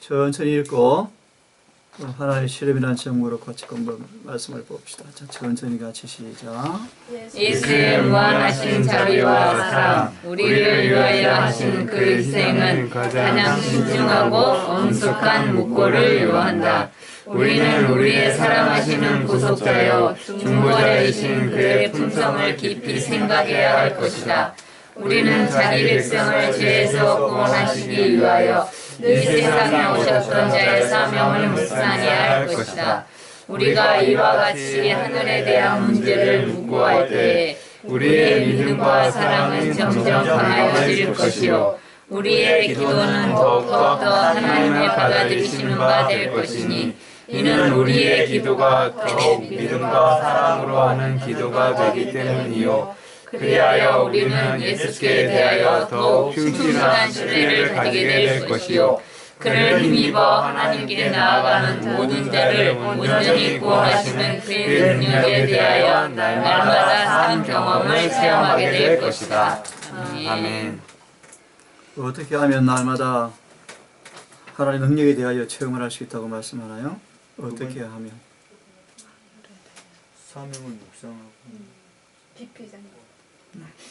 천천히 읽고 하나의 실험이라는 제목으로 같이 한번 말씀을 봅시다. 자, 천천히 같이 시작. 예수의 무한하신 자비와 사랑, 우리를 위하여 하신 그 희생은 가장 신중하고 엄숙한 묵고를 요한다. 우리는 우리의 사랑하시는 구속자여 중보자이신 그의 품성을 깊이 생각해야 할 것이다. 우리는 자기 백성을 죄에서 구원하시기 위하여 이 세상에 오셨던 자의 사명을 묵상해야 할 것이다. 우리가 이와 같이 하늘에 대한 문제를 묵고할 때에 우리의 믿음과 사랑은 점점 강해질 것이요 우리의 기도는 더욱더 하나님의 받아들이시는 바 될 것이니 이는 우리의 기도가 더욱 믿음과 사랑으로 하는 기도가 되기 때문이요 그리하여 우리는 예수께 대하여 더욱 충실한 신뢰를 가지게 될 것이요 그를 힘입어 하나님께 나아가는 모든 자를 온전히 구원하시는 그의 능력에 대하여 날마다 삶 경험을 체험하게 될 것이다. 아멘. 어떻게 하면 날마다 하나님의 능력에 대하여 체험을 할 수 있다고 말씀하나요? 어떻게 하면? 사명을 묵상하고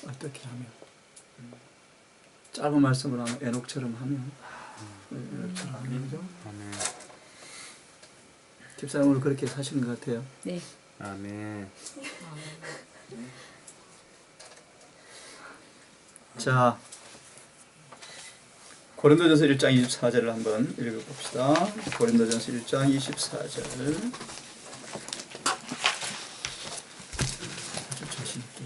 어떻게 하면? 짧은 말씀을 하면 에녹처럼 하면 아멘. 집사님 오늘 그렇게 사시는 것 같아요. 네. 아멘. 자, 고린도전서 1장 24절을 한번 읽어봅시다. 고린도전서 1장 24절. 아주 자신 있게.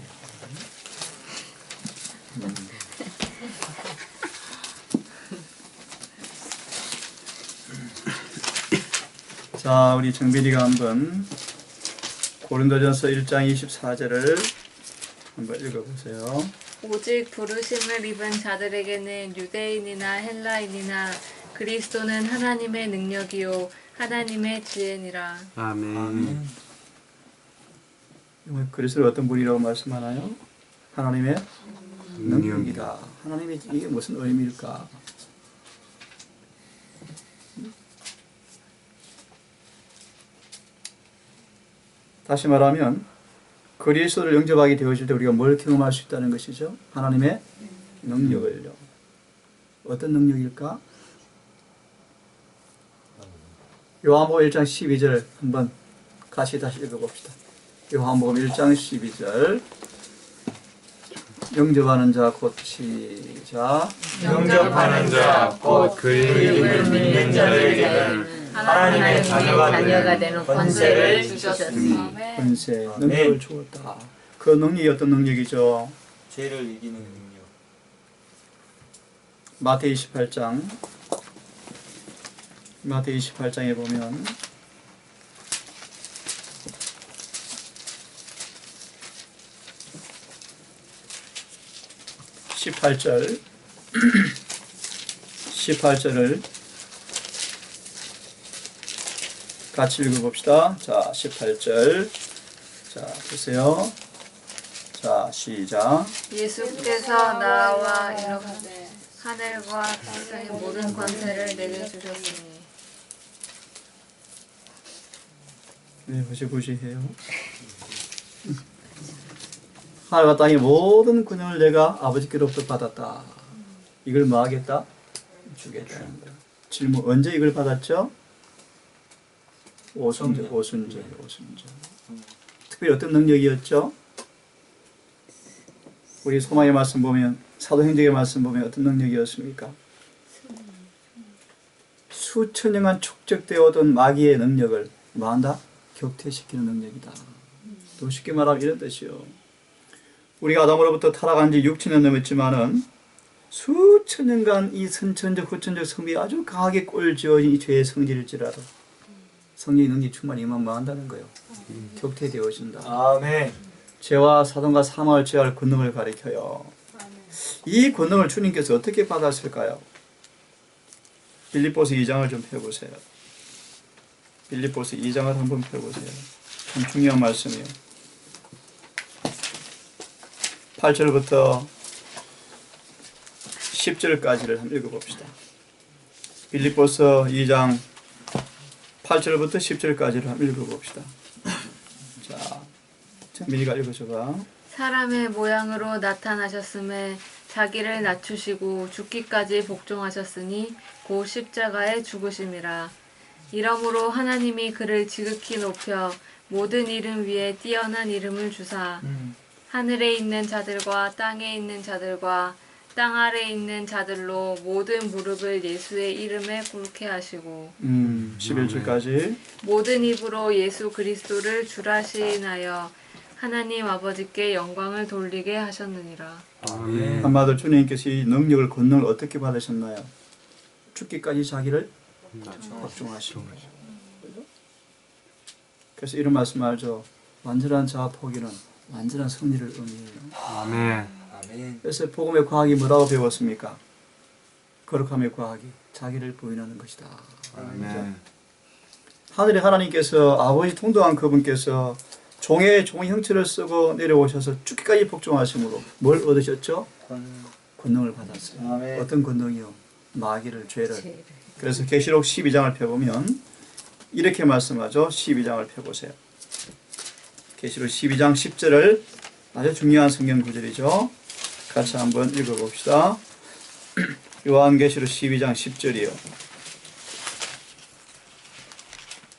자, 우리 정빈이가 한번 고린도전서 1장 24절을 한번 읽어보세요. 오직 부르심을 입은 자들에게는 유대인이나 헬라인이나 그리스도는 하나님의 능력이요 하나님의 지혜니라. 아멘. 그리스도를 어떤 분이라고 말씀하나요? 하나님의 능력이다. 하나님의 이게 무슨 의미일까? 다시 말하면 그리스도를 영접하게 되어질 때 우리가 뭘 경험할 수 있다는 것이죠? 하나님의 능력을요. 어떤 능력일까? 요한복음 1장 12절 한번 같이 다시 읽어봅시다. 요한복음 1장 12절 영접하는 자 곧 시작. 영접하는 자 곧 그의 이름을 믿는 자에게는 하나님의 자녀가 되는 권세를 주셨으니 권세, 능력을 주었다. 그 능력이 어떤 능력이죠? 죄를 이기는 능력. 마태이 28장에 보면 (18절) 18절을 같이 읽어봅시다. 자, 18절. 자, 보세요. 자, 시작. 예수께서 나와 이르시되 하늘과 땅의 모든 권세를 내게 주셨으니. 네, 무시무시해요. 하늘과 땅의 모든 권능을 내가 아버지께로부터 받았다. 이걸 뭐 하겠다? 주겠다는 거예요. 질문, 언제 이걸 받았죠? 오순절. 특별히 어떤 능력이었죠? 우리 소망의 말씀 보면, 사도행전의 말씀 보면 어떤 능력이었습니까? 수천 년간 축적되어 오던 마귀의 능력을 뭐한다? 격퇴시키는 능력이다. 또 쉽게 말하면 이런 뜻이요. 우리가 아담으로부터 타락한 지 6천년 넘었지만은 수천 년간 이 선천적 후천적 성비에 아주 강하게 꼴지어진 이 죄의 성질일지라도 성령의 능력이 충만히 임하면 뭐 한다는 거예요? 격퇴되어진다. 아멘. 죄와 사단과 사망을 제어할 권능을 가리켜요. 이 권능을 주님께서 어떻게 받았을까요? 빌립보서 2장을 좀 펴보세요. 빌립보서 2장을 한번 펴보세요. 참 중요한 말씀이에요. 8절부터 10절까지를 한번 읽어봅시다. 빌립보서 2장 8절부터 10절까지를 한번 읽어봅시다. 자, 정민이가 읽어줘봐. 사람의 모양으로 나타나셨음에 자기를 낮추시고 죽기까지 복종하셨으니 곧 십자가에 죽으심이라. 이러므로 하나님이 그를 지극히 높여 모든 이름 위에 뛰어난 이름을 주사 하늘에 있는 자들과 땅에 있는 자들과 땅 아래에 있는 자들로 모든 무릎을 예수의 이름에 꿇게 하시고 11절까지. 모든 입으로 예수 그리스도를 주라 시인하여 하나님 아버지께 영광을 돌리게 하셨느니라. 아멘. 한마디로 주님께서 이 능력을 권능을 어떻게 받으셨나요? 죽기까지 자기를 복종하시고. 그래서 이런 말씀하죠. 완전한 자아 포기는 완전한 승리를 의미해요. 아멘. 아멘. 그래서 복음의 과학이 뭐라고 배웠습니까? 거룩함의 과학이 자기를 부인하는 것이다. 아멘. 하늘의 하나님께서 아버지 통도한 그분께서 종의 형체를 쓰고 내려오셔서 죽기까지 복종하심으로 뭘 얻으셨죠? 권능을 받았어요. 아멘. 어떤 권능이요? 마귀를, 죄를. 그래서 계시록 12장을 펴보면 이렇게 말씀하죠. 12장을 펴보세요. 계시록 12장 10절을 아주 중요한 성경 구절이죠. 같이 한번 읽어봅시다. 요한계시록 12장 10절이요.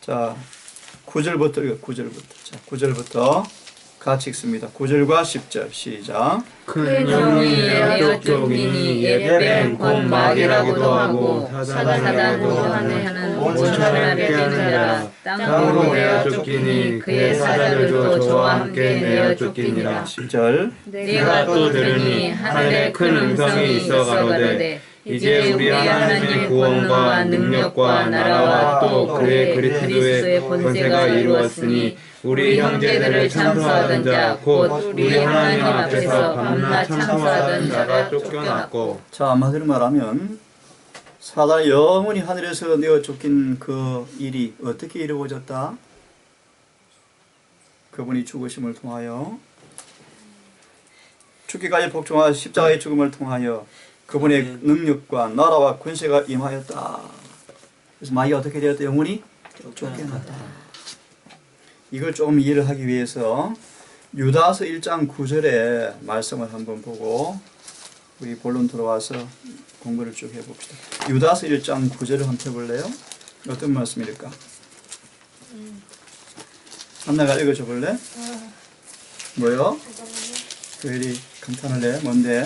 자, 9절부터 읽어. 9절부터. 자, 9절부터 같이 읽습니다. 9절과 10절 시작. 큰 영이 내어 쫓기니 예배는 곧 마귀라고도 하고 사단으로 하는 온 천하를 깨는 자라. 땅으로 내어 쫓기니 그의 사자들도 저와 함께 내어 쫓기니라. 10절. 내가 또 들으니 하늘에 큰 음성이 있어 가로되 이제 우리 하나님의 구원과 능력과 나라와 또 그의 그리스도의 권세가 이루었으니 우리 형제들을 참수하던 자 곧 우리 하나님 앞에서 밤낮 참수하던 자가 쫓겨났고. 자, 한마디로 말하면 사단이 영원히 하늘에서 내어 쫓긴 그 일이 어떻게 이루어졌다? 그분이 죽으심을 통하여 죽기까지 복종하여 십자가의 죽음을 통하여 그분의 능력과 나라와 권세가 임하였다. 그래서 마귀가 어떻게 되었다? 영원히 쫓겨났다. 이걸 조금 이해를 하기 위해서 유다서 1장 9절의 말씀을 한번 보고 우리 본론 들어와서 공부를 쭉 해봅시다. 유다서 1장 9절을 한번 펴볼래요? 어떤 말씀일까? 한나가 읽어줘 볼래? 뭐요? 왜 감탄을 해? 뭔데?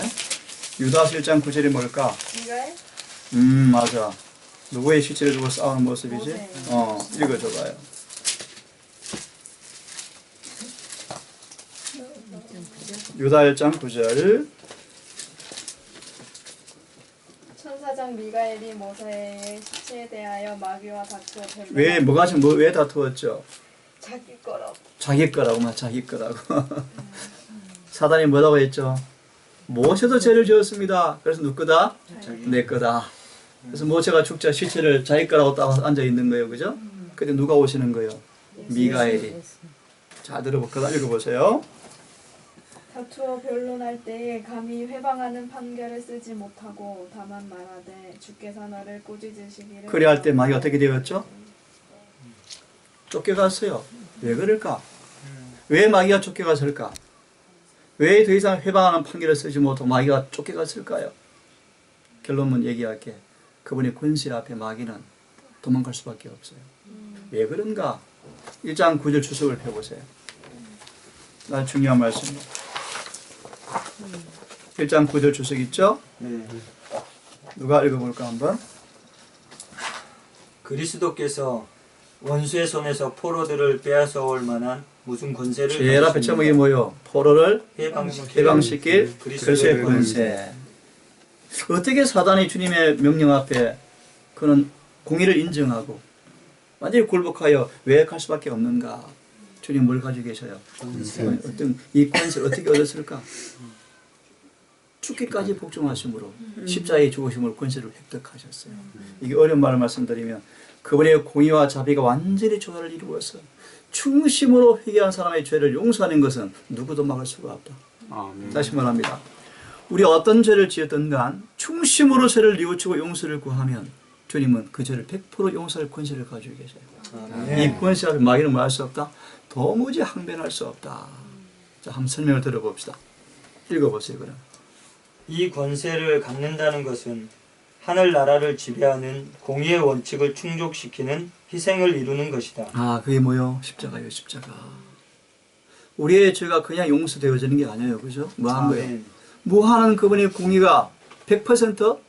유다서 1장 9절이 뭘까? 맞아. 누구의 실체를 두고 싸우는 모습이지? 읽어줘봐요. 유다 1장 9절. 천사장 미가엘이 모세의 시체에 대하여 마귀와 다투어 왜 다투었죠? 자기 거라고. 자기 거라고만, 자기 거라고. 사단이 뭐라고 했죠? 모세도 죄를 지었습니다. 그래서 누구 거다? 내 거다. 그래서 모세가 죽자 시체를 자기 거라고 딱 앉아 있는 거예요, 그죠? 근데 누가 오시는 거예요? 미가엘이. 자, 들어볼까? 읽어보세요. 다투어 변론할 때에 감히 회방하는 판결을 쓰지 못하고 다만 말하되 주께서 너를 꾸짖으시기를. 그래 할 때 마귀가 어떻게 되었죠? 쫓겨갔어요. 왜 그럴까? 왜 마귀가 쫓겨갔을까? 왜 더 이상 회방하는 판결을 쓰지 못하고 마귀가 쫓겨갔을까요? 결론은 얘기할게. 그분의 권세 앞에 마귀는 도망갈 수밖에 없어요. 왜 그런가? 1장 9절 주석을 펴보세요. 나 중요한 말씀입니다. 1장 9절 주석 있죠? 네. 누가 읽어볼까 한번? 그리스도께서 원수의 손에서 포로들을 빼앗아 올 만한 무슨 권세를 제일 앞에 제목이 뭐요? 포로를 해방시킬 그리스도의 그리스도의 권세. 어떻게 사단이 주님의 명령 앞에 그는 공의를 인정하고 완전히 굴복하여 외역할 수밖에 없는가? 주님 뭘 가지고 계셔요? 어떤 이 권세를 어떻게 얻었을까? 죽기까지 복종하심으로 십자가의 죽으심으로 권세를 획득하셨어요. 이게 어려운 말을 말씀드리면 그분의 공의와 자비가 완전히 조화를 이루어서 충심으로 회개한 사람의 죄를 용서하는 것은 누구도 막을 수가 없다. 다시 말합니다. 우리 어떤 죄를 지었든 간 충심으로 죄를 뉘우치고 용서를 구하면 주님은 그 죄를 100% 용서할 권세를 가지고 계세요. 아멘. 이 권세 앞에 마귀는 뭐 할 수 없다? 도무지 항변할 수 없다. 자, 한번 설명을 들어봅시다. 읽어보세요. 그럼. 이 권세를 갖는다는 것은 하늘나라를 지배하는 공의의 원칙을 충족시키는 희생을 이루는 것이다. 아, 그게 뭐요? 십자가요, 십자가. 우리의 죄가 그냥 용서되어지는 게 아니에요. 그죠? 뭐 한 거예요? 아멘. 무한한 그분의 공의가 100%다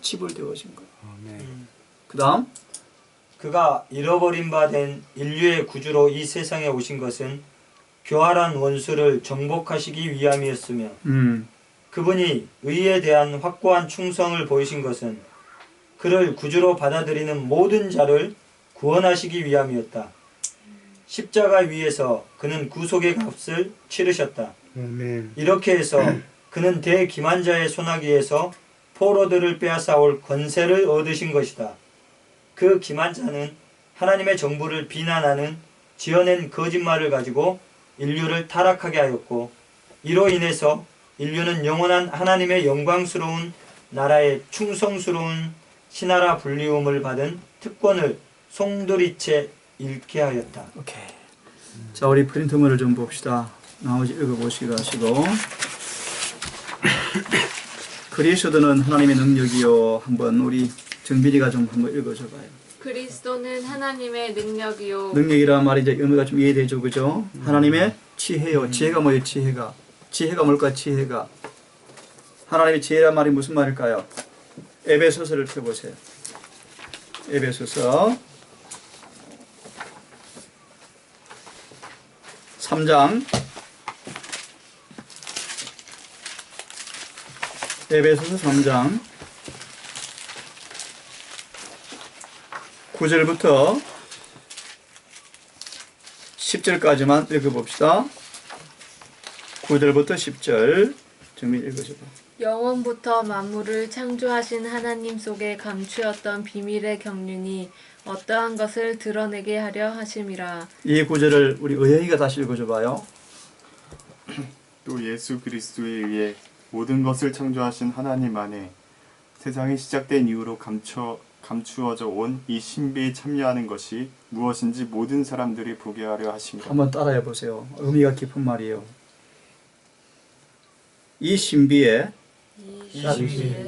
지불되어진 거예요. 그 다음 그가 잃어버린 바 된 인류의 구주로 이 세상에 오신 것은 교활한 원수를 정복하시기 위함이었으며 그분이 의에 대한 확고한 충성을 보이신 것은 그를 구주로 받아들이는 모든 자를 구원하시기 위함이었다. 십자가 위에서 그는 구속의 값을 치르셨다. 이렇게 해서 그는 대기만자의 손아귀에서 포로들을 빼앗아올 권세를 얻으신 것이다. 그 기만자는 하나님의 정부를 비난하는 지어낸 거짓말을 가지고 인류를 타락하게 하였고 이로 인해서 인류는 영원한 하나님의 영광스러운 나라의 충성스러운 신하라 불리움을 받은 특권을 송두리째 잃게 하였다. 오케이. 자, 우리 프린트물을 좀 봅시다. 나머지 읽어보시기로 하시고. 그리스도는 하나님의 능력이요. 한번 우리 정빈이가 좀 한번 읽어줘봐요. 그리스도는 하나님의 능력이요. 능력이란 말이 이제 의미가 좀 이해되죠, 그죠? 하나님의 지혜요. 지혜가 뭐예요? 지혜가. 지혜가 뭘까? 지혜가. 하나님의 지혜란 말이 무슨 말일까요? 에베소서를 펴보세요. 에베소서 3장. 에베소서 3장 9절부터 10절까지만 읽어봅시다. 9절부터 10절 정민 읽어줘봐. 영원부터 만물을 창조하신 하나님 속에 감추었던 비밀의 경륜이 어떠한 것을 드러내게 하려 하심이라. 이 구절을 우리 의영이가 다시 읽어줘봐요. 또 예수 그리스도에 의해 모든 것을 창조하신 하나님 안에 세상이 시작된 이후로 감추어져 온 이 신비에 참여하는 것이 무엇인지 모든 사람들이 보게 하려 하십니다. 한번 따라해 보세요. 의미가 깊은 말이에요. 이 신비에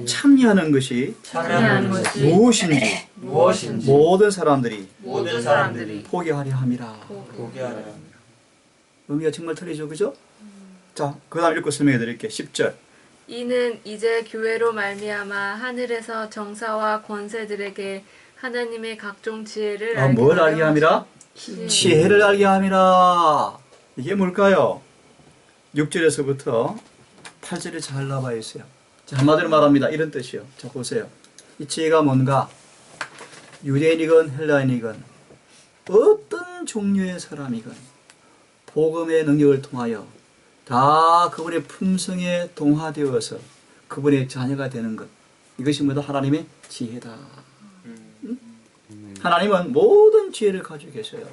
참여하는 것이 참여하는 것이 무엇인지 무엇인지 모든 사람들이 모든 사람들이 보게 하려 함이라. 보게 하려 합니다. 의미가 정말 틀리죠, 그죠? 자, 그 다음 읽고 설명해 드릴게요. 10절. 이는 이제 교회로 말미암아 하늘에서 정사와 권세들에게 하나님의 각종 지혜를 알게 뭘 하려 알게 함이라? 지혜를 알게 함이라. 이게 뭘까요? 6절에서부터 8절에 잘 나와 있어요. 자, 한마디로 말합니다. 이런 뜻이요. 자, 보세요. 이 지혜가 뭔가 유대인이건 헬라인이건 어떤 종류의 사람이건 복음의 능력을 통하여 다 그분의 품성에 동화되어서 그분의 자녀가 되는 것. 이것이 뭐다? 하나님의 지혜다. 응? 하나님은 모든 지혜를 가지고 계셔요.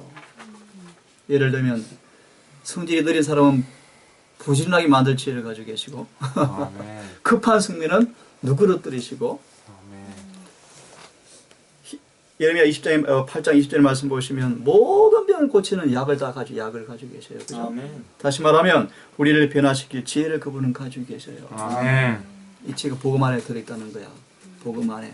예를 들면 성질이 느린 사람은 부지런하게 만들 지혜를 가지고 계시고 급한 성민은 누그러뜨리시고 예레미야 8장 20절 말씀 보시면 모든 병을 고치는 약을 다 가지고 약을 가지고 계셔요. 그죠? 아멘. 다시 말하면 우리를 변화시킬 지혜를 그분은 가지고 계셔요. 아멘. 이 지혜가 복음 안에 들어있다는 거야. 복음 안에.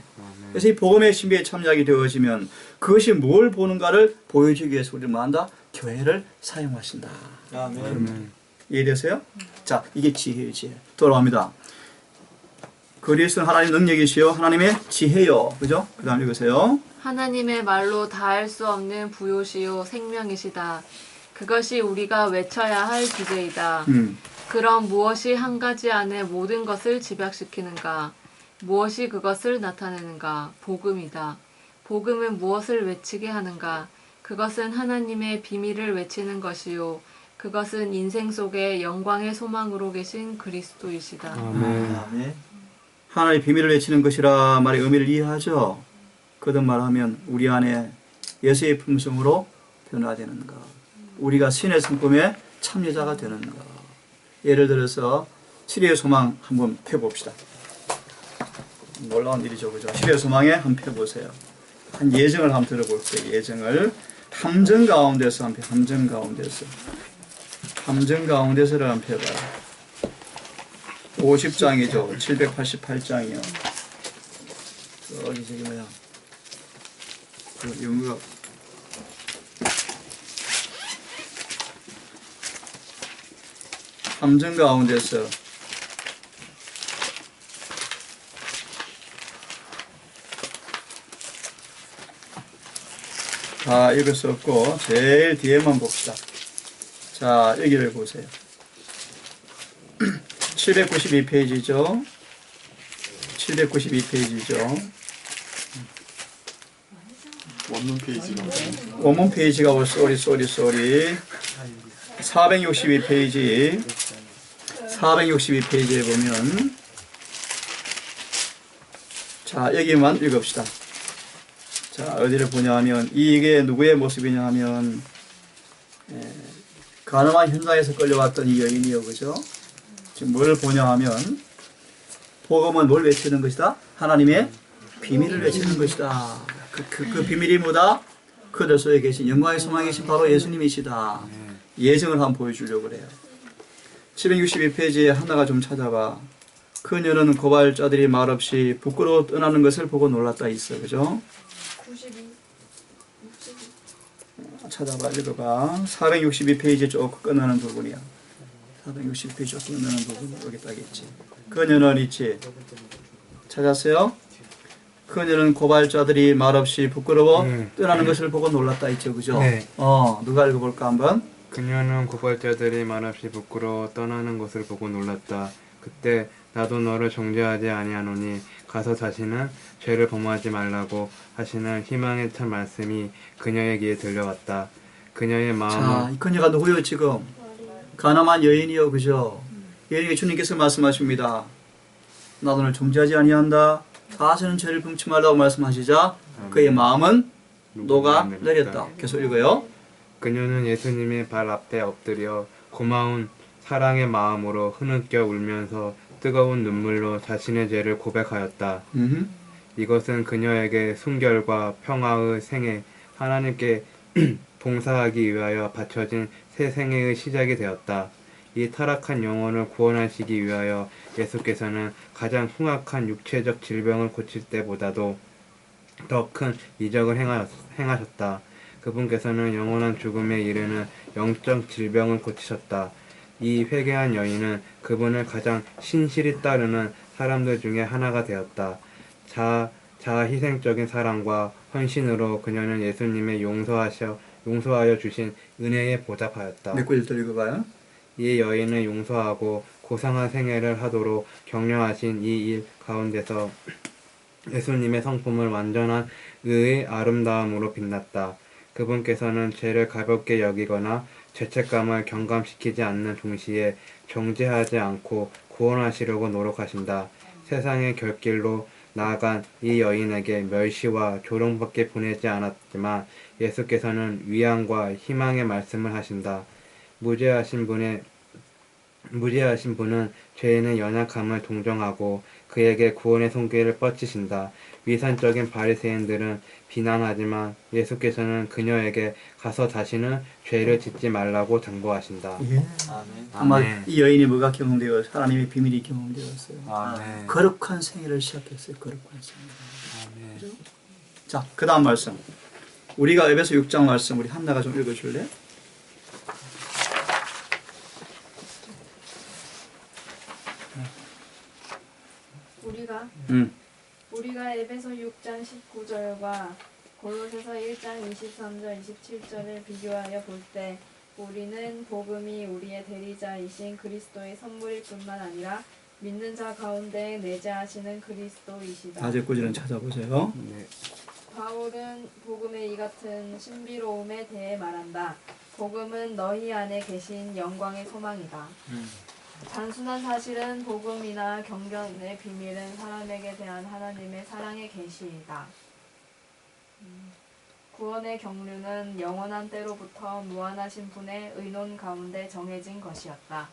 그래서 이 복음의 신비에 참여하게 되어지면 그것이 뭘 보는가를 보여주기 위해서 우리는 뭐한다? 교회를 사용하신다. 아멘. 이해되세요? 자, 이게 지혜예요, 지혜. 돌아갑니다. 그리스도는 하나님 능력이시요 하나님의 지혜요. 그죠? 그 다음 읽으세요. 하나님의 말로 다할 수 없는 부요시요 생명이시다. 그것이 우리가 외쳐야 할 주제이다. 그럼 무엇이 한 가지 안에 모든 것을 집약시키는가? 무엇이 그것을 나타내는가? 복음이다. 복음은 무엇을 외치게 하는가? 그것은 하나님의 비밀을 외치는 것이요. 그것은 인생 속에 영광의 소망으로 계신 그리스도이시다. 아멘. 하나님의 비밀을 외치는 것이라 말의 의미를 이해하죠. 거듭말하면 우리 안에 예수의 품성으로 변화되는 것. 우리가 신의 성품에 참여자가 되는 것. 예를 들어서 치료의 소망 한번 펴봅시다. 놀라운 일이죠. 그죠? 시대 소망에 한번 펴보세요. 한 예정을 한번 들어볼게요. 예정을. 함정 가운데서 한번 함정 가운데서. 함정 가운데서를 한번 펴봐요. 50장이죠. 788장이요. 저기 뭐야. 그 영어가 함정 가운데서 다 읽을 수 없고 제일 뒤에만 봅시다. 자, 여기를 보세요. 792페이지죠. 792페이지죠. 원문 페이지가 원문 페이지가 쏘리 462페이지 462페이지에 보면 자, 여기만 읽읍시다. 자, 어디를 보냐 하면 이게 누구의 모습이냐 하면 가늠한 현장에서 끌려왔던 이 여인이요. 그죠? 지금 뭘 보냐 하면 복음은 뭘 외치는 것이다? 하나님의 비밀을 외치는 것이다. 그 비밀이 뭐다? 그들 속에 계신 영광의 소망이 계신 바로 예수님이시다. 예정을 한번 보여주려고 그래요. 762페이지에 하나가 좀 찾아봐. 그녀는 고발자들이 말없이 부끄러워 떠나는 것을 보고 놀랐다 있어. 그죠? 92, 62. 찾아봐. 읽어봐. 462페이지 쭉 끝나는 부분이야. 462페이지 쭉 끝나는 부분 여기 딱 있지. 그녀는 있지. 찾았어요? 그녀는 고발자들이 말없이 부끄러워 떠나는 것을 보고 놀랐다 있죠. 그죠? 네. 누가 읽어볼까 한번? 그녀는 고발자들이 말없이 부끄러워 떠나는 것을 보고 놀랐다. 그때 나도 너를 정죄하지 아니하노니 가서 다시는 죄를 범하지 말라고 하시는 희망의 참 말씀이 그녀의 귀에 들려왔다. 그녀의 자, 마음은 이 그녀가 누구요 지금? 가늠한 여인이요. 그죠? 여인에게 주님께서 말씀하십니다. 나도 너를 정죄하지 아니한다. 다시는 죄를 범치 말라고 말씀하시자 그의 마음은 녹아 내렸다. 계속 읽어요. 그녀는 예수님의 발 앞에 엎드려 고마운 사랑의 마음으로 흐느껴 울면서 뜨거운 눈물로 자신의 죄를 고백하였다. 이것은 그녀에게 순결과 평화의 생애, 하나님께 봉사하기 위하여 바쳐진 새 생애의 시작이 되었다. 이 타락한 영혼을 구원하시기 위하여 예수께서는 가장 흉악한 육체적 질병을 고칠 때보다도 더 큰 이적을 행하셨다. 그분께서는 영원한 죽음에 이르는 영적 질병을 고치셨다. 이 회개한 여인은 그분을 가장 신실히 따르는 사람들 중에 하나가 되었다. 자아 희생적인 사랑과 헌신으로 그녀는 예수님의 용서하여 주신 은혜에 보답하였다. 몇 구절 더 읽어봐요. 이 여인을 용서하고 고상한 생애를 하도록 격려하신 이 일 가운데서 예수님의 성품을 완전한 의의 아름다움으로 빛났다. 그분께서는 죄를 가볍게 여기거나 죄책감을 경감시키지 않는 동시에 정죄하지 않고 구원하시려고 노력하신다. 세상의 결길로 나아간 이 여인에게 멸시와 조롱밖에 보내지 않았지만 예수께서는 위안과 희망의 말씀을 하신다. 무죄하신 분은 죄인의 연약함을 동정하고 그에게 구원의 손길을 뻗치신다. 위선적인 바리새인들은 비난하지만 예수께서는 그녀에게 가서 다시는 죄를 짓지 말라고 당부하신다. 예. 아멘. 아마 아멘. 이 여인이 뭐가 경험되어 하나님의 비밀이 경험되었어요. 아멘. 거룩한 생애를 시작했어요. 거룩한 생애. 아멘. 그죠? 자, 그 다음 말씀. 우리가 에베소 6장 말씀 우리 한나가 좀 읽어줄래? 우리가 에베소 6장 19절과 골로새서 1장 23절 27절을 비교하여 볼 때 우리는 복음이 우리의 대리자이신 그리스도의 선물일 뿐만 아니라 믿는 자 가운데 내재하시는 그리스도이시다. 다제 구절은 찾아보세요. 네. 바울은 복음의 이 같은 신비로움에 대해 말한다. 복음은 너희 안에 계신 영광의 소망이다. 단순한 사실은 복음이나 경건의 비밀은 사람에게 대한 하나님의 사랑의 계시이다. 구원의 경륜은 영원한 때로부터 무한하신 분의 의논 가운데 정해진 것이었다.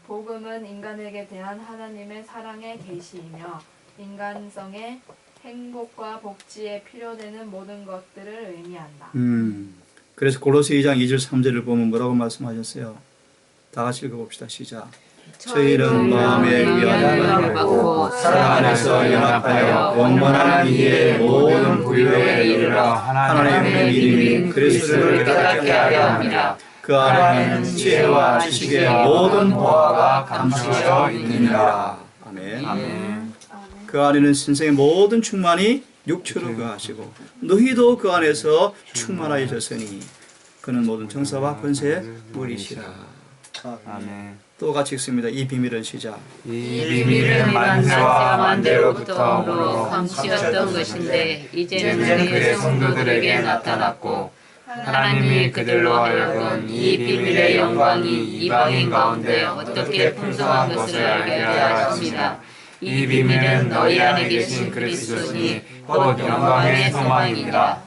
복음은 인간에게 대한 하나님의 사랑의 계시이며 인간성의 행복과 복지에 필요되는 모든 것들을 의미한다. 그래서 골로새 2장 2절 3절을 보면 뭐라고 말씀하셨어요? 다 같이 읽어봅시다. 시작. 저희는 마음의 위안을 받고 사랑 안에서 연합하여 원만한 이의 모든 부유에 이르러 하나님의 믿음이 그리스도를 깨닫게 하려 합니다. 그 안에는 지혜와 지식의 모든 보화가 감추어져 있느니라. 아멘. 그 안에는 신성의 모든 충만이 육체로 거하시고 너희도 그 안에서 충만하여졌으니 그는 모든 정사와 권세의 물이시라. 아멘. 또 같이 읽습니다. 이 비밀은 시작. 이 비밀은 만세와 만대로부터 감추었던 것인데 이제는 그의 성도들에게 나타났고 하나님이 그들로 하여금 이 비밀의 영광이 이방인 가운데 어떻게 풍성한 것을 알게 하였습니다. 이 비밀은 너희 안에 계신 그리스도니 곧 영광의 소망입니다.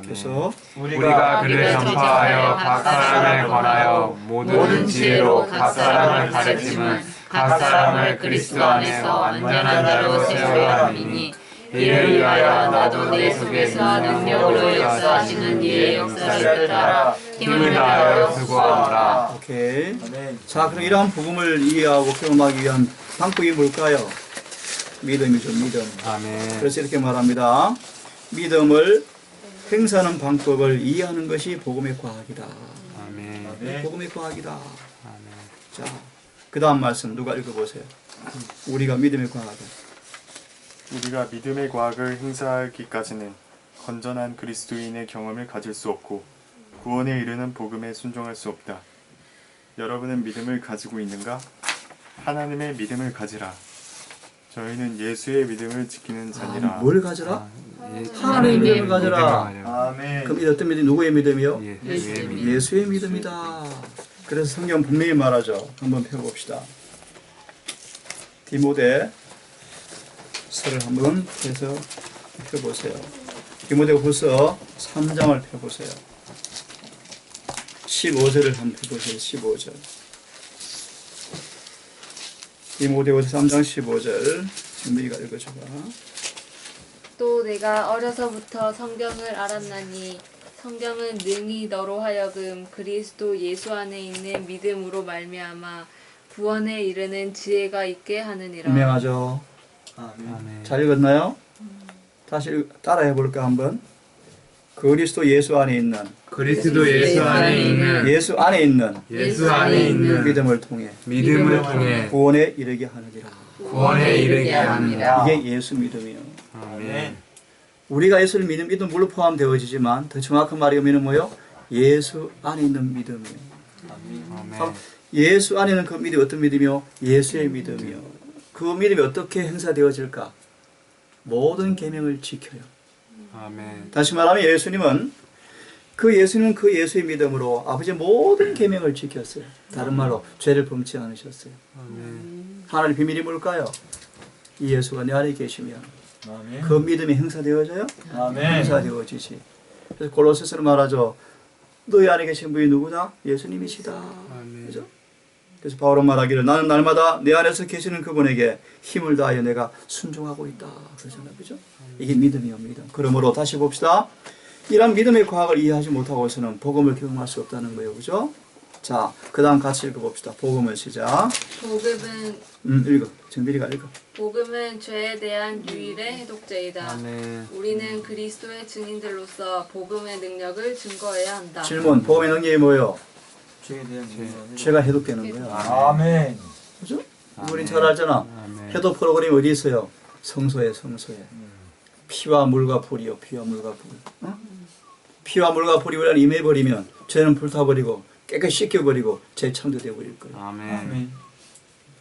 그래서 우리가 그를 전파하여 각 사람을 권하여 모든 지혜로 각 사람을 가르침은 각 사람을 그리스도 안에서 완전한 자로 세우려 함이니 이를 위하여 나도 내 속에서 능력으로 역사하시는 이의 역사를 따라 힘을 다하여 수고하노라. 오케이. 자, 그럼 이러한 복음을 이해하고 경험하기 위한 방법이 뭘까요? 믿음이죠, 믿음. 아멘. 그래서 이렇게 말합니다. 믿음을 행사하는 방법을 이해하는 것이 복음의 과학이다. 아멘. 복음의 과학이다. 아멘. 자, 그 다음 말씀 누가 읽어보세요. 우리가 믿음의 과학을. 우리가 믿음의 과학을 행사하기까지는 건전한 그리스도인의 경험을 가질 수 없고 구원에 이르는 복음에 순종할 수 없다. 여러분은 믿음을 가지고 있는가? 하나님의 믿음을 가지라. 저희는 예수의 믿음을 지키는 자니라. 뭘 가져라? 예. 하나님의 믿음을 가져라. 아멘. 그럼 이 어떤 믿음? 누구의 믿음이요? 예수의 믿음. 예수의 믿음이다. 그래서 성경 분명히 말하죠. 한번 펴봅시다. 디모데 서를 한번 해서 펴보세요. 디모데후서 3장을 펴보세요. 15절을 한번 펴보세요. 15절. 디모데후서 3장 15절. 정미가 읽어줘봐. 또 내가 어려서부터 성경을 알았나니 성경은 능히 너로 하여금 그리스도 예수 안에 있는 믿음으로 말미암아 구원에 이르는 지혜가 있게 하느니라. 분명하죠. 아멘. 잘 읽었나요? 다시 따라해 볼까 한번. 그리스도 예수 안에 있는 그리스도 예수 안에 있는 예수 안에 있는 예수 안에 있는 믿음을 통해 믿음을 통해 구원에 이르게 하느니라. 구원에 이르게 합니다. 이게 예수 믿음이요. 아멘. 우리가 예수를 믿는 믿음 물론 포함되어지지만 더 정확한 말이면 뭐요? 예수 안에 있는 믿음이요. 아멘. 예수 안에 있는 그 믿음이 어떤 믿음이요? 예수의 믿음이요. 그 믿음이 어떻게 행사되어질까? 모든 계명을 지켜요. 아멘. 다시 말하면 예수님은 그 예수의 믿음으로 아버지의 모든 계명을 지켰어요. 다른 말로 죄를 범치 않으셨어요. 아멘. 하나님의 비밀이 뭘까요? 이 예수가 내 안에 계시면 아멘. 그 믿음이 행사되어져요? 아멘. 행사되어지지. 그래서 골로새서는 말하죠. 너희 안에 계신 분이 누구냐? 예수님이시다. 아멘. 그죠? 그래서 바울은 말하기를 나는 날마다 내 안에서 계시는 그분에게 힘을 다하여 내가 순종하고 있다. 그러잖아요. 그죠? 이게 믿음이요, 믿음. 그러므로 다시 봅시다. 이런 믿음의 과학을 이해하지 못하고서는 복음을 경험할 수 없다는 거예요. 그죠? 자, 그 다음 같이 읽어봅시다. 복음을 시작. 복음은 읽어. 정비리가 읽어. 복음은 죄에 대한 유일의 해독제이다. 아멘. 우리는 그리스도의 증인들로서 복음의 능력을 증거해야 한다. 질문. 복음의 능력이 뭐예요? 죄에 대한 증거. 죄가 해독되는 거야. 아멘. 그죠? 우린 잘 알잖아. 아멘. 해독 프로그램이 어디 있어요? 성소에, 성소에. 피와 물과 불이요. 피와 물과 불. 어? 피와 물과 불이 우리 안에 임해버리면 죄는 불타버리고 깨끗이 씻겨버리고 재창조되어 버릴 거예요. 아멘. 아멘.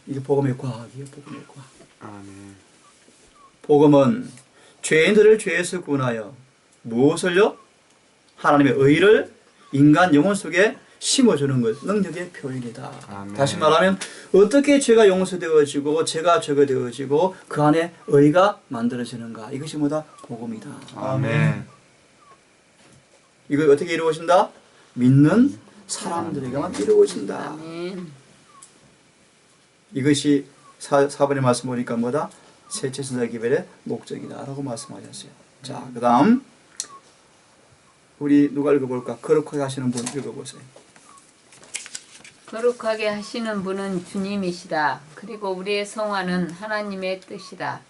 이게 복음의 과학이에요. 복음의 과학. 아멘. 복음은 죄인들을 죄에서 구원하여 무엇을요? 하나님의 의를 인간 영혼 속에 심어주는 것, 능력의 표현이다. 아멘. 다시 말하면 어떻게 죄가 용서되어지고 죄가 제거되어지고 그 안에 의가 만들어지는가. 이것이 뭐다? 복음이다. 아멘. 이걸 어떻게 이루어진다? 믿는 사람들에게만 이루어진다. 아멘. 이것이 4번의 말씀 보니까 뭐다? 새 제사장 기별의 목적이다라고 말씀하셨어요. 자, 그 다음 우리 누가 읽어볼까? 거룩하게 하시는 분 읽어보세요. 거룩하게 하시는 분은 주님이시다. 그리고 우리의 성화는 하나님의 뜻이다.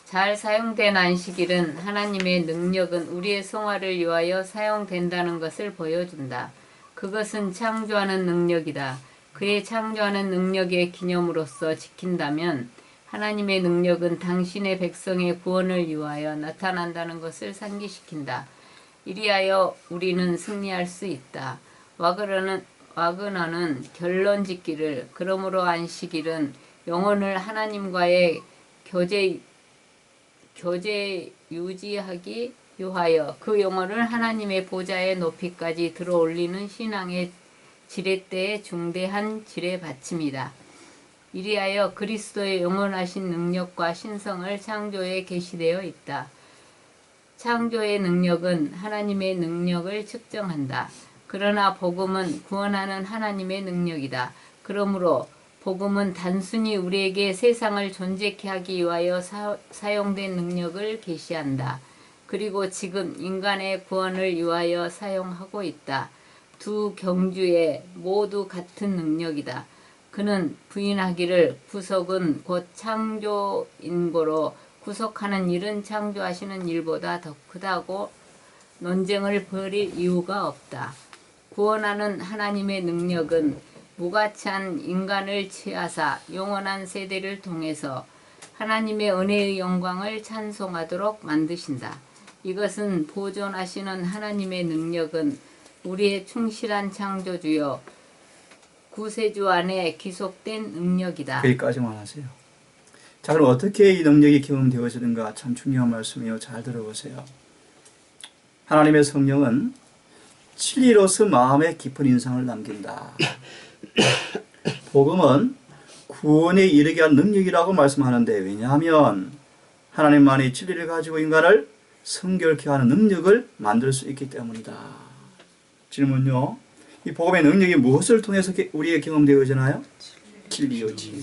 잘 사용된 안식일은 하나님의 능력은 우리의 성화를 위하여 사용된다는 것을 보여준다. 그것은 창조하는 능력이다. 그의 창조하는 능력의 기념으로서 지킨다면 하나님의 능력은 당신의 백성의 구원을 위하여 나타난다는 것을 상기시킨다. 이리하여 우리는 승리할 수 있다. 와그너는 결론 짓기를 그러므로 안식일은 영혼을 하나님과의 교제 유지하기 위하여 그 영혼을 하나님의 보좌의 높이까지 들어올리는 신앙의 지렛대의 중대한 지뢰받침이다. 이리하여 그리스도의 영원하신 능력과 신성을 창조에 계시되어 있다. 창조의 능력은 하나님의 능력을 측정한다. 그러나 복음은 구원하는 하나님의 능력이다. 그러므로 복음은 단순히 우리에게 세상을 존재케 하기 위하여 사용된 능력을 계시한다. 그리고 지금 인간의 구원을 위하여 사용하고 있다. 두 경주에 모두 같은 능력이다. 그는 부인하기를 구속은 곧 창조인고로 구속하는 일은 창조하시는 일보다 더 크다고 논쟁을 벌일 이유가 없다. 구원하는 하나님의 능력은 무가치한 인간을 취하사 영원한 세대를 통해서 하나님의 은혜의 영광을 찬송하도록 만드신다. 이것은 보존하시는 하나님의 능력은 우리의 충실한 창조주여 구세주 안에 기속된 능력이다. 거기까지만 하세요. 자, 그럼 어떻게 이 능력이 경험되어지는가? 참 중요한 말씀이에요. 잘 들어보세요. 하나님의 성령은 진리로서 마음에 깊은 인상을 남긴다. 복음은 구원에 이르게 한 능력이라고 말씀하는데, 왜냐하면 하나님만이 진리를 가지고 인간을 성결케 하는 능력을 만들 수 있기 때문이다. 질문요. 이 복음의 능력이 무엇을 통해서 우리에게 경험되어지나요? 진리요, 진리.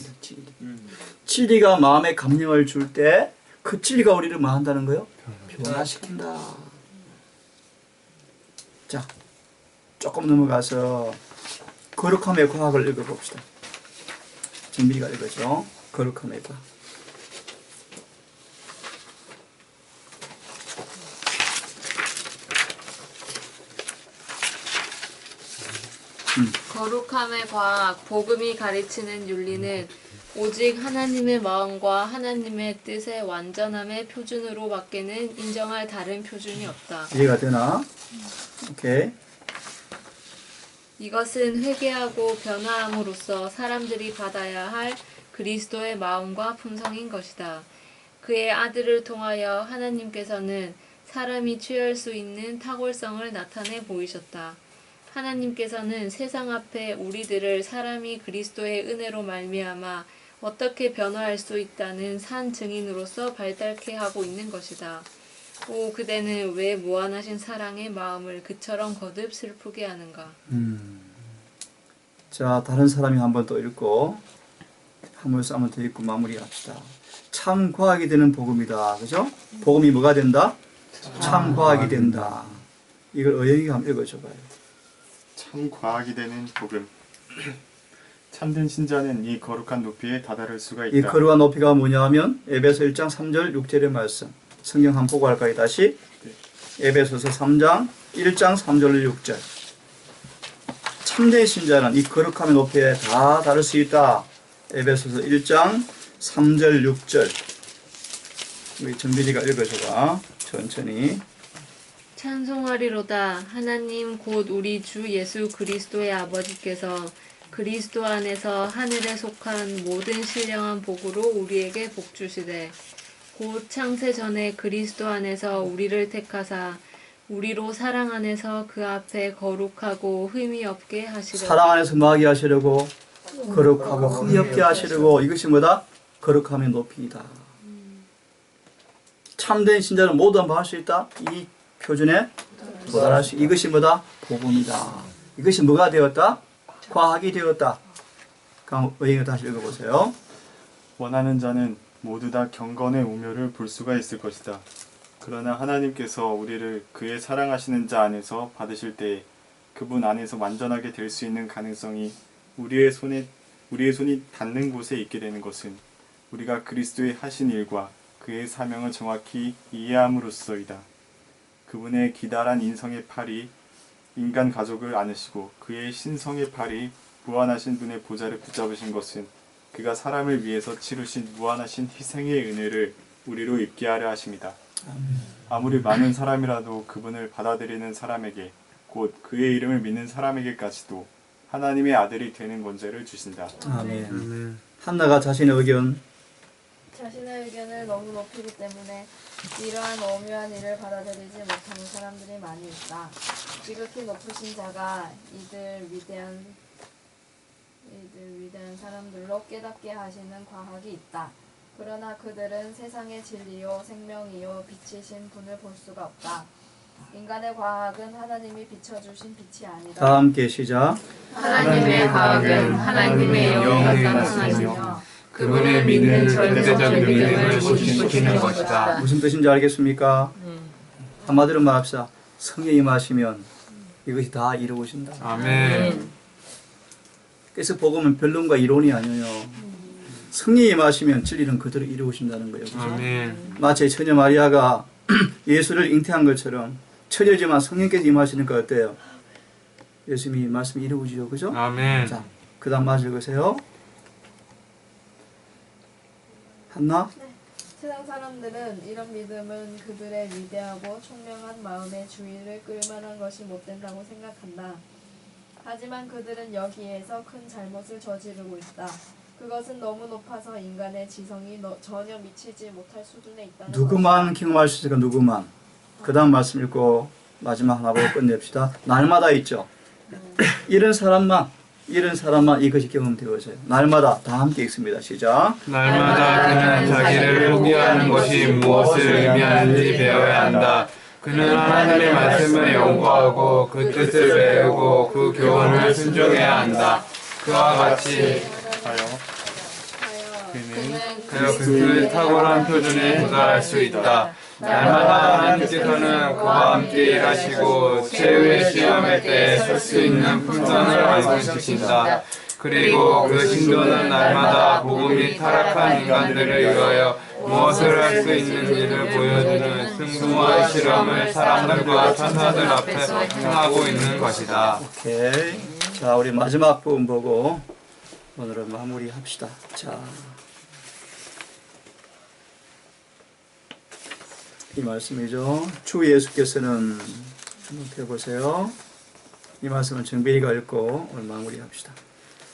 진리가 마음에 감명을 줄 때 그 진리가 우리를 뭐 한다는 거요? 변화시킨다. 자, 조금 넘어가서 거룩함의 과학을 읽어봅시다. 진비가 읽어죠. 거룩함의 과학. 거룩함의 과학, 복음이 가르치는 윤리는 오직 하나님의 마음과 하나님의 뜻의 완전함의 표준으로 밖에는 인정할 다른 표준이 없다. 이해가 되나? 오케이. 이것은 회개하고 변화함으로써 사람들이 받아야 할 그리스도의 마음과 품성인 것이다. 그의 아들을 통하여 하나님께서는 사람이 취할 수 있는 탁월성을 나타내 보이셨다. 하나님께서는 세상 앞에 우리들을 사람이 그리스도의 은혜로 말미암아 어떻게 변화할 수 있다는 산 증인으로서 발달케 하고 있는 것이다. 오, 그대는 왜 무한하신 사랑의 마음을 그처럼 거듭 슬프게 하는가? 자, 다른 사람이 한 번 또 읽고 한 번씩 한번 더 읽고 마무리합시다. 참 과학이 되는 복음이다. 그죠? 복음이 뭐가 된다? 참 과학이 된다. 이걸 어영이가 한번 읽어줘봐요. 참 과학이 되는 복음. 참된 신자는 이 거룩한 높이에 다다를 수가 있다. 이 거룩한 높이가 뭐냐 하면 에베소 1장 3절 6절의 말씀. 성경 한 보고 할까요? 다시. 에베소서 3장 1장 3절 6절. 참된 신자는 이 거룩함의 높이에 다 다를 수 있다. 에베소서 1장 3절 6절. 우리 정빈이가 읽어줘봐. 천천히. 찬송하리로다. 하나님 곧 우리 주 예수 그리스도의 아버지께서 그리스도 안에서 하늘에 속한 모든 신령한 복으로 우리에게 복 주시되 곧 창세 전에 그리스도 안에서 우리를 택하사 우리로 사랑 안에서 그 앞에 거룩하고 흠이 없게 하시려고. 사랑 안에서 뭐하게 하시려고? 거룩하고 흠이 없게 하시려고. 이것이 뭐다? 거룩함의 높이이다. 참된 신자는 모두 뭐 할 수 있다? 이 표준에 도달할 수. 이것이 뭐다? 복음이다. 이것이 뭐가 되었다? 과학이 되었다. 그럼 의행을 다시 읽어보세요. 원하는 자는 모두 다 경건의 우묘를 볼 수가 있을 것이다. 그러나 하나님께서 우리를 그의 사랑하시는 자 안에서 받으실 때에 그분 안에서 완전하게 될 수 있는 가능성이 우리의 손이 닿는 곳에 있게 되는 것은 우리가 그리스도의 하신 일과 그의 사명을 정확히 이해함으로써이다. 그분의 기다란 인성의 팔이 인간 가족을 안으시고 그의 신성의 팔이 무한하신 분의 보좌를 붙잡으신 것은 그가 사람을 위해서 치르신 무한하신 희생의 은혜를 우리로 입게 하려 하십니다. 아무리 많은 사람이라도 그분을 받아들이는 사람에게 곧 그의 이름을 믿는 사람에게까지도 하나님의 아들이 되는 권세를 주신다. 아멘. 한나가 자신의 의견 자신의 의견을 너무 높이기 때문에 이러한 오묘한 일을 받아들이지 못하는 사람들이 많이 있다. 지극히 높으신 자가 이들 위대한 사람들로 깨닫게 하시는 과학이 있다. 그러나 그들은 세상의 진리요 생명이요 빛이신 분을 볼 수가 없다. 인간의 과학은 하나님이 비춰주신 빛이 아니라 다 함께 시작. 하나님의 과학은 하나님의 영이 나타나시며 그분을 믿는 절대적 믿음을 실시키는 것이다. 무슨 뜻인지 알겠습니까? 한마디로 말합시다. 성령이 임하시면 이것이 다 이루어진다. 아멘. 그래서 복음은 변론과 이론이 아니에요. 성령이 임하시면 진리는 그대로 이루어진다는 거예요. 그죠? 아멘. 마치 처녀 마리아가 예수를 잉태한 것처럼 처녀지만 성령께서 임하시니까 어때요? 예수님이 말씀이 이루어지죠. 그죠? 아멘. 자, 그 다음 말씀 읽으세요. 한나? 세상 사람들은 이런 믿음은 그들의 위대하고 총명한 마음의 주의를 끌만한 것이 못 된다고 생각한다. 하지만 그들은 여기에서 큰 잘못을 저지르고 있다. 그것은 너무 높아서 인간의 지성이 전혀 미치지 못할 수준에 있다는 누구만 것이다. 경험할 수 있으니까 누구만. 그 다음 말씀 읽고 마지막 하나 보고 끝냅시다. 날마다 있죠. 이런 사람만 이것이 경험되어져요. 날마다 다 함께 읽습니다. 시작. 날마다 그는 자기를 포기하는 것이 무엇을 의미하는지 배워야 한다. 그는 하나님의 말씀을 연구하고 그 뜻을 배우고 그 교훈을 순종해야 한다. 그와 같이 그는 그리스도의 탁월한 표준에 도달할 수 있다. 날마다 하나님께서는 그와 함께 일하시고 최후의 시험의 때에 설 수 있는 풍성을 완성시킨다. 그리고 그 신도는 날마다 복음이 타락한 인간들을 위하여 무엇을 할 수 있는지를 보여주는 승부와 실험을 사람들과 천사들 앞에서 행하고 있는 것이다. 오케이. 자, 우리 마지막 부분 보고 오늘은 마무리합시다. 자, 이 말씀이죠. 주 예수께서는 한번 펴보세요. 이 말씀은 정빈이가 읽고 오늘 마무리합시다.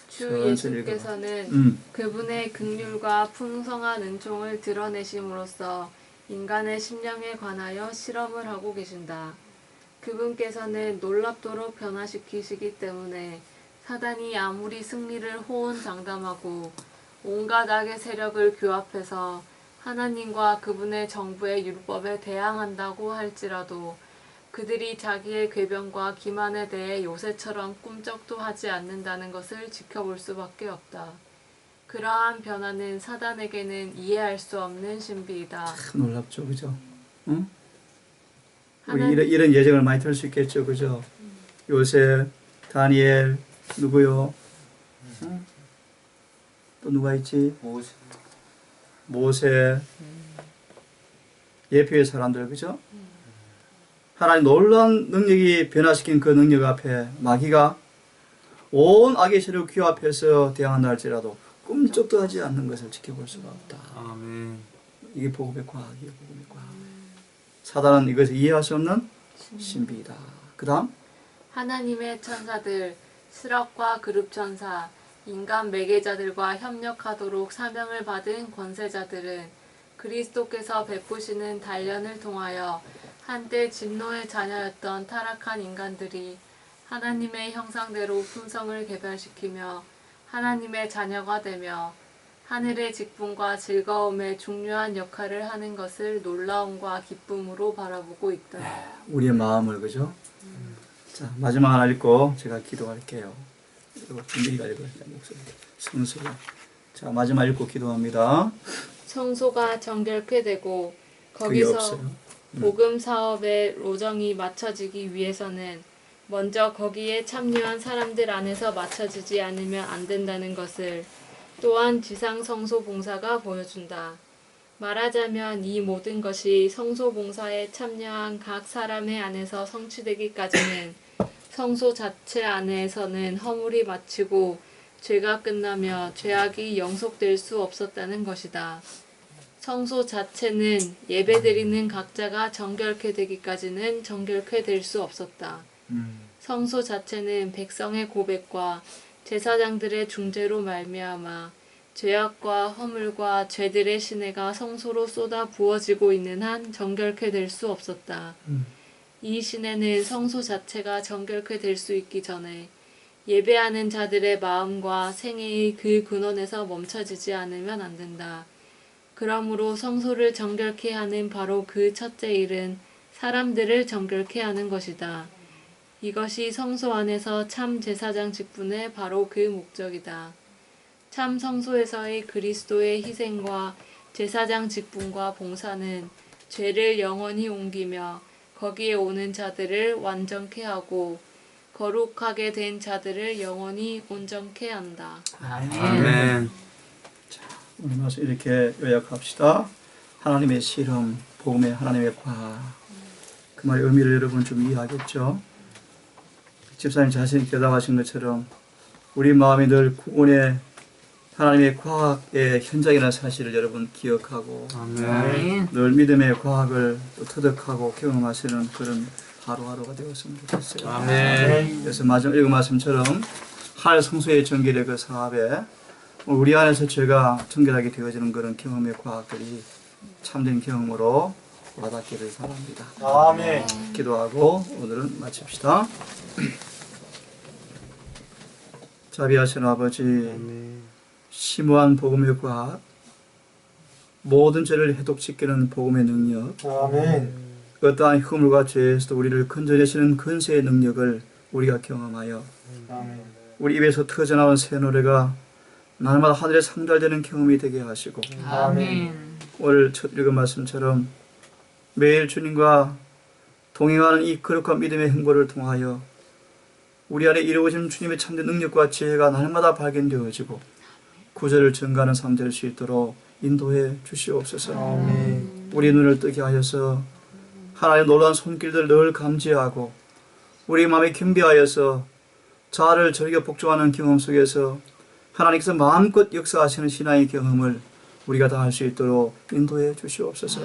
주 천천히 예수께서는 그분의 긍휼과 풍성한 은총을 드러내심으로써 인간의 심령에 관하여 실험을 하고 계신다. 그분께서는 놀랍도록 변화시키시기 때문에 사단이 아무리 승리를 호언장담하고 온갖 악의 세력을 규합해서 하나님과 그분의 정부의 율법에 대항한다고 할지라도 그들이 자기의 궤변과 기만에 대해 요새처럼 꿈쩍도 하지 않는다는 것을 지켜볼 수밖에 없다. 그러한 변화는 사단에게는 이해할 수 없는 신비이다. 놀랍죠, 그죠? 응? 우리 이런 예정을 많이 들을 수 있겠죠, 그죠? 요셉, 다니엘, 누구요? 응? 또 누가 있지? 모세, 예표의 사람들, 그죠? 하나님 놀라운 능력이 변화시킨 그 능력 앞에 마귀가 온 악의 세력을 규합해서 대항한다 할지라도 꿈쩍도 하지 않는 것을 지켜볼 수가 없다. 아멘. 이게 복음의 과학이에요, 복음의 과학. 사단은 이것을 이해할 수 없는 신비이다. 그 다음 하나님의 천사들, 스락과 그룹천사, 인간 매개자들과 협력하도록 사명을 받은 권세자들은 그리스도께서 베푸시는 단련을 통하여 한때 진노의 자녀였던 타락한 인간들이 하나님의 형상대로 품성을 개발시키며 하나님의 자녀가 되며 하늘의 직분과 즐거움의 중요한 역할을 하는 것을 놀라움과 기쁨으로 바라보고 있다. 우리의 마음을, 그죠? 자, 마지막 하나 읽고 제가 기도할게요. 이거 준비가 읽어야 목소리 성수로. 자, 마지막 읽고 기도합니다. 성소가 정결케 되고 그게 거기서 없어요. 복음 사업의 로정이 맞춰지기 위해서는 먼저 거기에 참여한 사람들 안에서 맞춰지지 않으면 안 된다는 것을 또한 지상 성소 봉사가 보여준다. 말하자면 이 모든 것이 성소 봉사에 참여한 각 사람의 안에서 성취되기까지는 성소 자체 안에서는 허물이 마치고 죄가 끝나며 죄악이 영속될 수 없었다는 것이다. 성소 자체는 예배드리는 각자가 정결케 되기까지는 정결케 될 수 없었다. 성소 자체는 백성의 고백과 제사장들의 중재로 말미암아 죄악과 허물과 죄들의 시내가 성소로 쏟아 부어지고 있는 한 정결케 될 수 없었다. 이 시내는 성소 자체가 정결케 될 수 있기 전에 예배하는 자들의 마음과 생애의 그 근원에서 멈춰지지 않으면 안 된다. 그러므로 성소를 정결케 하는 바로 그 첫째 일은 사람들을 정결케 하는 것이다. 이것이 성소 안에서 참 제사장 직분의 바로 그 목적이다. 참 성소에서의 그리스도의 희생과 제사장 직분과 봉사는 죄를 영원히 옮기며 거기에 오는 자들을 완전케 하고 거룩하게 된 자들을 영원히 온전케 한다. 아멘. 오늘 말씀 이렇게 요약합시다. 하나님의 실험, 복음의 하나님의 과학. 그 말의 의미를 여러분 좀 이해하겠죠? 집사님 자신이 대답하신 것처럼 우리 마음이 늘 구원의 하나님의 과학의 현장이라는 사실을 여러분 기억하고 아멘. 늘 믿음의 과학을 또 터득하고 경험하시는 그런 하루하루가 되었으면 좋겠어요. 아멘. 그래서 마지막 읽은 말씀처럼 할 성소의 정결의 그 사업에 우리 안에서 죄가 정결하게 되어지는 그런 경험의 과학들이 참된 경험으로 와닿기를 바랍니다. 아멘. 기도하고 오늘은 마칩시다. 자비하신 아버지, 심오한 복음의 과학, 모든 죄를 해독시키는 복음의 능력, 아멘. 어떠한 허물과 죄에서도 우리를 건져내시는 근세의 능력을 우리가 경험하여 아멘. 우리 입에서 터져나온 새 노래가 날마다 하늘에 상달되는 경험이 되게 하시고 아멘. 오늘 첫 읽은 말씀처럼 매일 주님과 동행하는 이 거룩한 믿음의 행보를 통하여 우리 안에 이루어지는 주님의 참된 능력과 지혜가 날마다 발견되어지고 구절을 증가하는 삶 될 수 있도록 인도해 주시옵소서. 아멘. 우리 눈을 뜨게 하여서 하나님의 놀라운 손길들을 늘 감지하고 우리 마음에 겸비하여서 자아를 즐겨 복종하는 경험 속에서 하나님께서 마음껏 역사하시는 신앙의 경험을 우리가 다 할 수 있도록 인도해 주시옵소서.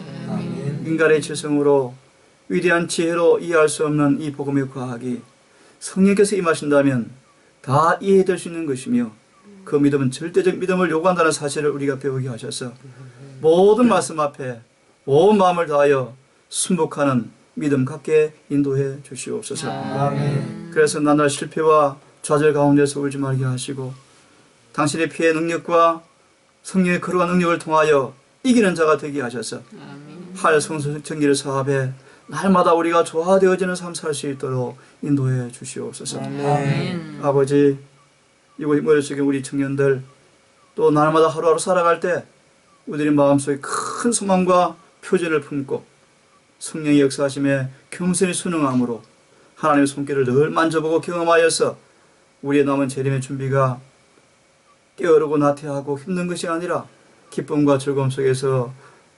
인간의 지성으로 위대한 지혜로 이해할 수 없는 이 복음의 과학이 성령께서 임하신다면 다 이해될 수 있는 것이며 그 믿음은 절대적 믿음을 요구한다는 사실을 우리가 배우게 하셔서 모든 말씀 앞에 온 마음을 다하여 순복하는 믿음 갖게 인도해 주시옵소서. 아멘. 그래서 나날 실패와 좌절 가운데서 울지 말게 하시고 당신의 피의 능력과 성령의 거룩한 능력을 통하여 이기는 자가 되게 하셔서 할 성소 정결의 사업에 날마다 우리가 조화되어지는 삶 살 수 있도록 인도해 주시옵소서. 아멘. 아버지, 이곳 머릿속에 우리 청년들 또 날마다 하루하루 살아갈 때 우리의 마음속에 큰 소망과 표준을 품고 성령의 역사하심에 겸손히 순응함으로 하나님의 손길을 늘 만져보고 경험하여서 우리의 남은 재림의 준비가 게으르고 나태하고 힘든 것이 아니라 기쁨과 즐거움 속에서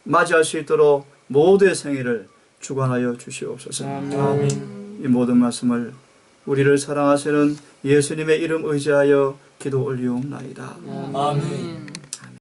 맞이할 수 있도록 모두의 생애를 주관하여 주시옵소서. 아멘. 이 모든 말씀을 우리를 사랑하시는 예수님의 이름 의지하여 기도 올리옵나이다. 아멘.